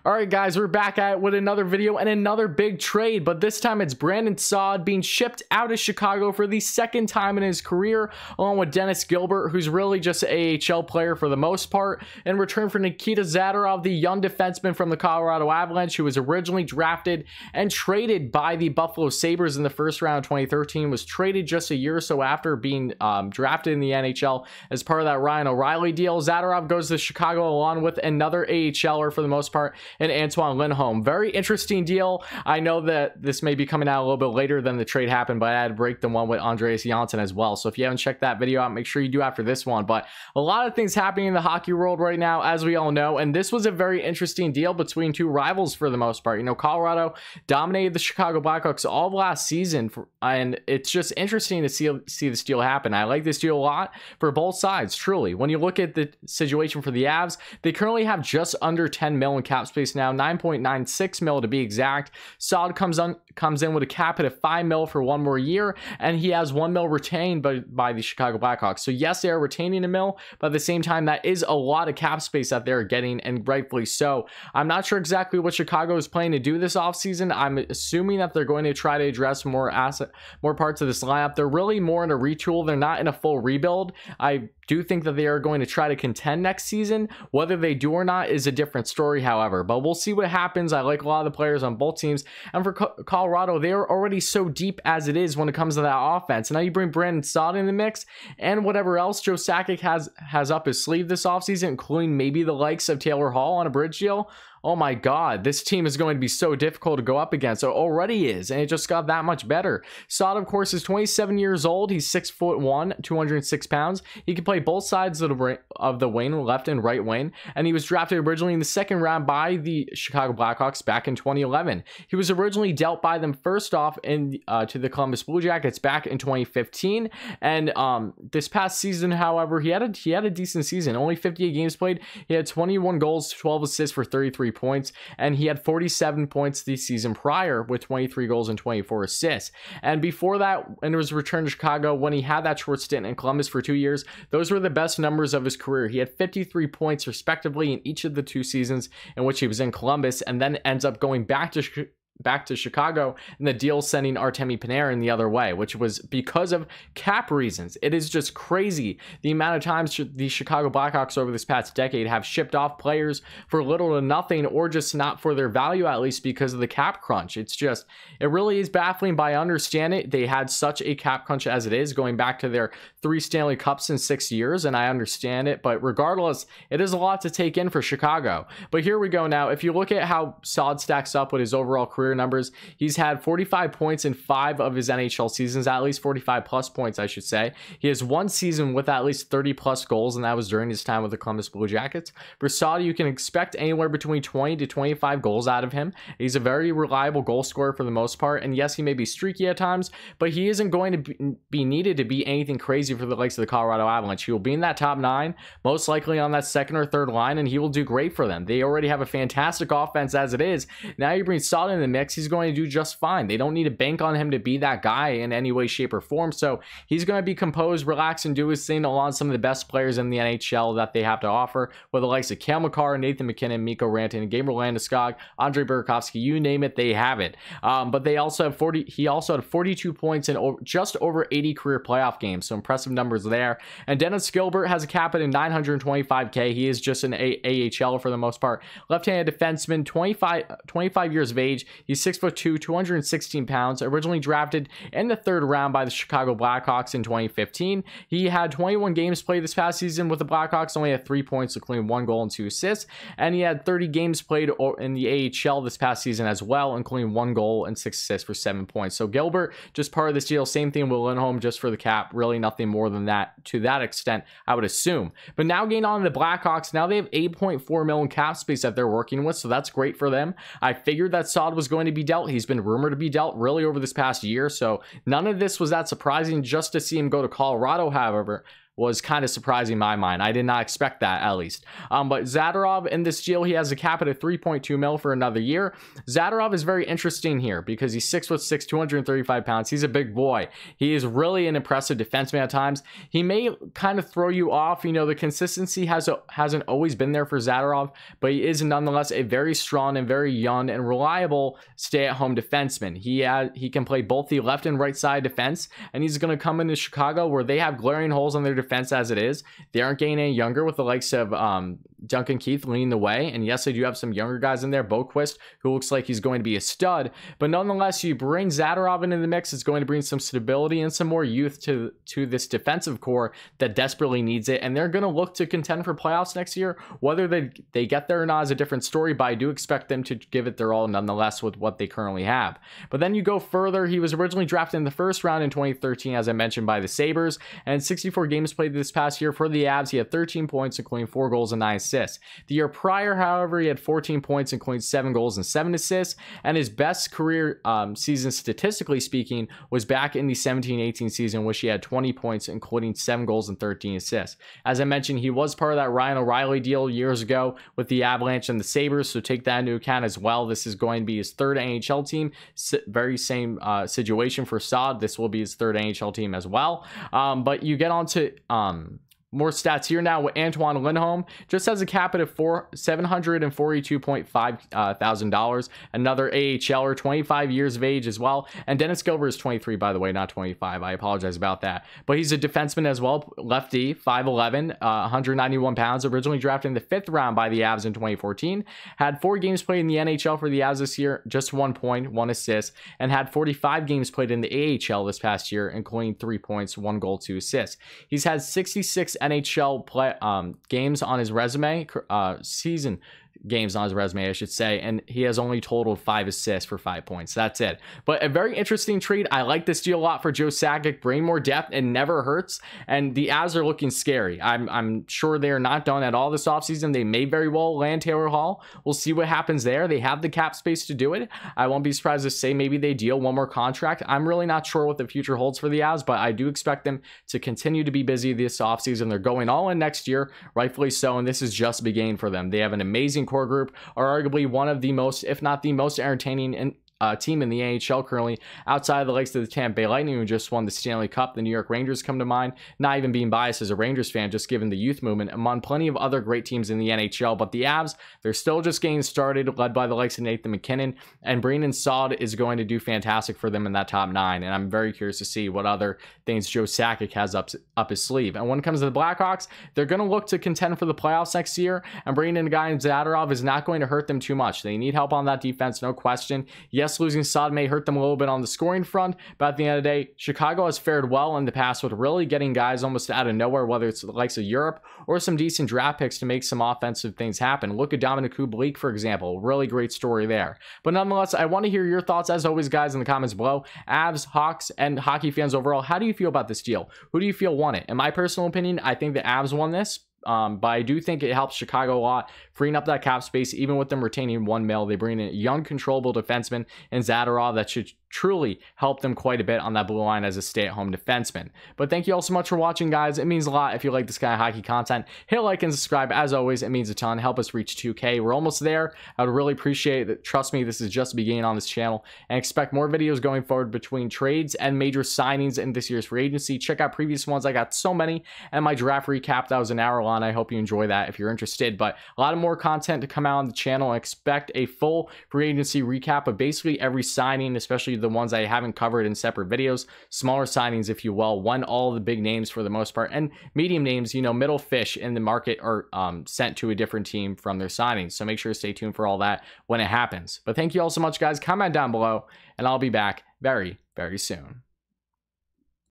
All right, guys, we're back at it with another video and another big trade, but this time it's Brandon Saad being shipped out of Chicago for the second time in his career, along with Dennis Gilbert, who's really just an AHL player for the most part, in return for Nikita Zadorov, the young defenseman from the Colorado Avalanche, who was originally drafted and traded by the Buffalo Sabres in the first round of 2013, was traded just a year or so after being drafted in the NHL as part of that Ryan O'Reilly deal. Zadorov goes to Chicago along with another AHLer for the most part, and Antoine Lindholm. Very interesting deal. I know that this may be coming out a little bit later than the trade happened, but I had to break the one with Andreas Janssen as well. So if you haven't checked that video out, make sure you do after this one. But a lot of things happening in the hockey world right now, as we all know, and this was a very interesting deal between two rivals for the most part. You know, Colorado dominated the Chicago Blackhawks all of last season, and it's just interesting to see this deal happen. I like this deal a lot for both sides, truly. When you look at the situation for the Avs, they currently have just under 10 mil in cap space now, 9.96 mil to be exact. Saad comes in with a cap hit of 5 mil for one more year, and he has 1 mil retained by the Chicago Blackhawks. So yes, they are retaining a mil, but at the same time, that is a lot of cap space that they're getting, and rightfully so. I'm not sure exactly what Chicago is planning to do this offseason. I'm assuming that they're going to try to address more parts of this lineup. They're really more in a retool. They're not in a full rebuild. I do think that they are going to try to contend next season. Whether they do or not is a different story, however, but we'll see what happens. I like a lot of the players on both teams, and for Colorado, they are already so deep as it is when it comes to that offense. And now you bring Brandon Saad in the mix, and whatever else Joe Sakic has up his sleeve this offseason, including maybe the likes of Taylor Hall on a bridge deal. Oh my God, this team is going to be so difficult to go up against. It already is, and it just got that much better. Saad, of course, is 27 years old. He's 6'1", 206 pounds. He can play both sides of the wing, left and right wing, and he was drafted originally in the second round by the Chicago Blackhawks back in 2011. He was originally dealt by them first off to the Columbus Blue Jackets back in 2015, and this past season, however, he had a decent season. Only 58 games played. He had 21 goals, 12 assists for 33 points, and he had 47 points the season prior with 23 goals and 24 assists. And before that, in his return to Chicago, when he had that short stint in Columbus for 2 years, those were the best numbers of his career. He had 53 points respectively in each of the 2 seasons in which he was in Columbus, and then ends up going back to Chicago, and the deal sending Artemi Panarin the other way, which was because of cap reasons. It is just crazy the amount of times the Chicago Blackhawks over this past decade have shipped off players for little to nothing, or just not for their value, at least because of the cap crunch. It really is baffling, but I understand it. They had such a cap crunch as it is, going back to their 3 Stanley Cups in 6 years, and I understand it, but regardless, it is a lot to take in for Chicago. But here we go now. If you look at how Saad stacks up with his overall career numbers, he's had 45 points in 5 of his NHL seasons, at least 45 plus points, I should say. He has 1 season with at least 30 plus goals, and that was during his time with the Columbus Blue Jackets. For Saad, you can expect anywhere between 20 to 25 goals out of him. He's a very reliable goal scorer for the most part, and yes, he may be streaky at times, but he isn't going to be needed to be anything crazy for the likes of the Colorado Avalanche. He will be in that top 9, most likely on that second or third line, and he will do great for them. They already have a fantastic offense as it is. Now you bring Saad in the mix, he's going to do just fine. They don't need to bank on him to be that guy in any way, shape, or form. So he's going to be composed, relax, and do his thing along some of the best players in the NHL that they have to offer, with the likes of Cale Makar, Nathan McKinnon, Mikko Rantanen, Gabriel Landeskog, Andre Burakovsky, you name it, they have it. But they also have he also had 42 points in just over 80 career playoff games, so impressive numbers there. And Dennis Gilbert has a cap at 925K. He is just an AHL for the most part. Left-handed defenseman, 25 years of age. He's 6'2", 216 pounds, originally drafted in the 3rd round by the Chicago Blackhawks in 2015. He had 21 games played this past season with the Blackhawks, only had 3 points, including 1 goal and 2 assists, and he had 30 games played in the AHL this past season as well, including 1 goal and 6 assists for 7 points. So Gilbert, just part of this deal. Same thing with Lindholm, just for the cap. Really nothing more than that to that extent, I would assume. But now getting on the Blackhawks, now they have 8.4 million cap space that they're working with, so that's great for them. I figured that Saad was going to be dealt. He's been rumored to be dealt really over this past year, so none of this was that surprising. Just to see him go to Colorado, however, was kind of surprising in my mind. I did not expect that, at least. But Zadorov in this deal, he has a cap at a 3.2 mil for another year. Zadorov is very interesting here because he's 6'6", 235 pounds. He's a big boy. He is really an impressive defenseman at times. He may kind of throw you off. You know, the consistency hasn't always been there for Zadorov, but he is nonetheless a very strong and very young and reliable stay-at-home defenseman. He can play both the left and right side defense, and he's going to come into Chicago where they have glaring holes on their defense as it is. They aren't getting any younger with the likes of Duncan Keith leading the way, and yes, they do have some younger guys in there. Boquist, who looks like he's going to be a stud, but nonetheless, you bring Zadorov into the mix, it's going to bring some stability and some more youth to this defensive core that desperately needs it, and they're going to look to contend for playoffs next year. Whether they get there or not is a different story, but I do expect them to give it their all nonetheless with what they currently have. But then you go further. He was originally drafted in the first round in 2013, as I mentioned, by the Sabres, and in 64 games played this past year for the Avs, he had 13 points, including 4 goals and 9 assists. The year prior, however, he had 14 points, including 7 goals and 7 assists, and his best career season, statistically speaking, was back in the 17-18 season, which he had 20 points, including 7 goals and 13 assists. As I mentioned, he was part of that Ryan O'Reilly deal years ago with the Avalanche and the Sabres, so take that into account as well. This is going to be his third NHL team. Very same situation for Saad. This will be his third NHL team as well. But you get on to more stats here now with Antoine Lindholm. Just has a cap at $742.5 thousand, another AHLer, 25 years of age as well. And Dennis Gilbert is 23, by the way, not 25. I apologize about that. But he's a defenseman as well, lefty, 5'11", 191 pounds, originally drafted in the 5th round by the Avs in 2014. Had 4 games played in the NHL for the Avs this year, just 1 point, 1 assist, and had 45 games played in the AHL this past year, including 3 points, 1 goal, 2 assists. He's had 66 NHL games on his resume, season games on his resume, I should say, and he has only totaled 5 assists for 5 points. That's it. But a very interesting trade. I like this deal a lot for Joe Sakic. Bring more depth. It never hurts, and the Avs are looking scary. I'm sure they are not done at all this offseason. They may very well land Taylor Hall. We'll see what happens there. They have the cap space to do it. I won't be surprised to say maybe they deal one more contract. I'm really not sure what the future holds for the Avs, but I do expect them to continue to be busy this offseason. They're going all in next year, rightfully so, and this is just beginning for them. They have an amazing core group, are arguably one of the most, if not the most entertaining team in the AHL currently, outside of the likes of the Tampa Bay Lightning, who just won the Stanley Cup. The New York Rangers come to mind, not even being biased as a Rangers fan, just given the youth movement, among plenty of other great teams in the NHL. But the Avs, they're still just getting started, led by the likes of Nathan McKinnon, and Brandon Saad is going to do fantastic for them in that top 9, and I'm very curious to see what other things Joe Sakic has up his sleeve. And when it comes to the Blackhawks, they're going to look to contend for the playoffs next year, and bringing in a guy in Zadorov is not going to hurt them too much. They need help on that defense, no question. Yes, losing Saad may hurt them a little bit on the scoring front, but at the end of the day, Chicago has fared well in the past with really getting guys almost out of nowhere, whether it's the likes of Europe or some decent draft picks to make some offensive things happen. Look at Dominic Kubalik, for example. Really great story there. But nonetheless, I want to hear your thoughts, as always, guys, in the comments below. Avs, Hawks, and hockey fans overall, how do you feel about this deal? Who do you feel won it? In my personal opinion, I think the Avs won this. But I do think it helps Chicago a lot, freeing up that cap space. Even with them retaining 1 mil, they bring in a young, controllable defenseman in Zadorov that should truly help them quite a bit on that blue line as a stay-at-home defenseman. But thank you all so much for watching, guys. It means a lot if you like this kind of hockey content. Hit like and subscribe. As always, it means a ton. Help us reach 2K. We're almost there. I would really appreciate it. Trust me, this is just beginning on this channel, and expect more videos going forward between trades and major signings in this year's free agency. Check out previous ones. I got so many, and my draft recap that was an hour long. I hope you enjoy that if you're interested. But a lot of more content to come out on the channel. Expect a full free agency recap of basically every signing, especially the ones I haven't covered in separate videos. Smaller signings, if you will. All the big names for the most part, and medium names, you know, middle fish in the market are sent to a different team from their signings. So make sure to stay tuned for all that when it happens. But thank you all so much, guys. Comment down below, and I'll be back very, very soon.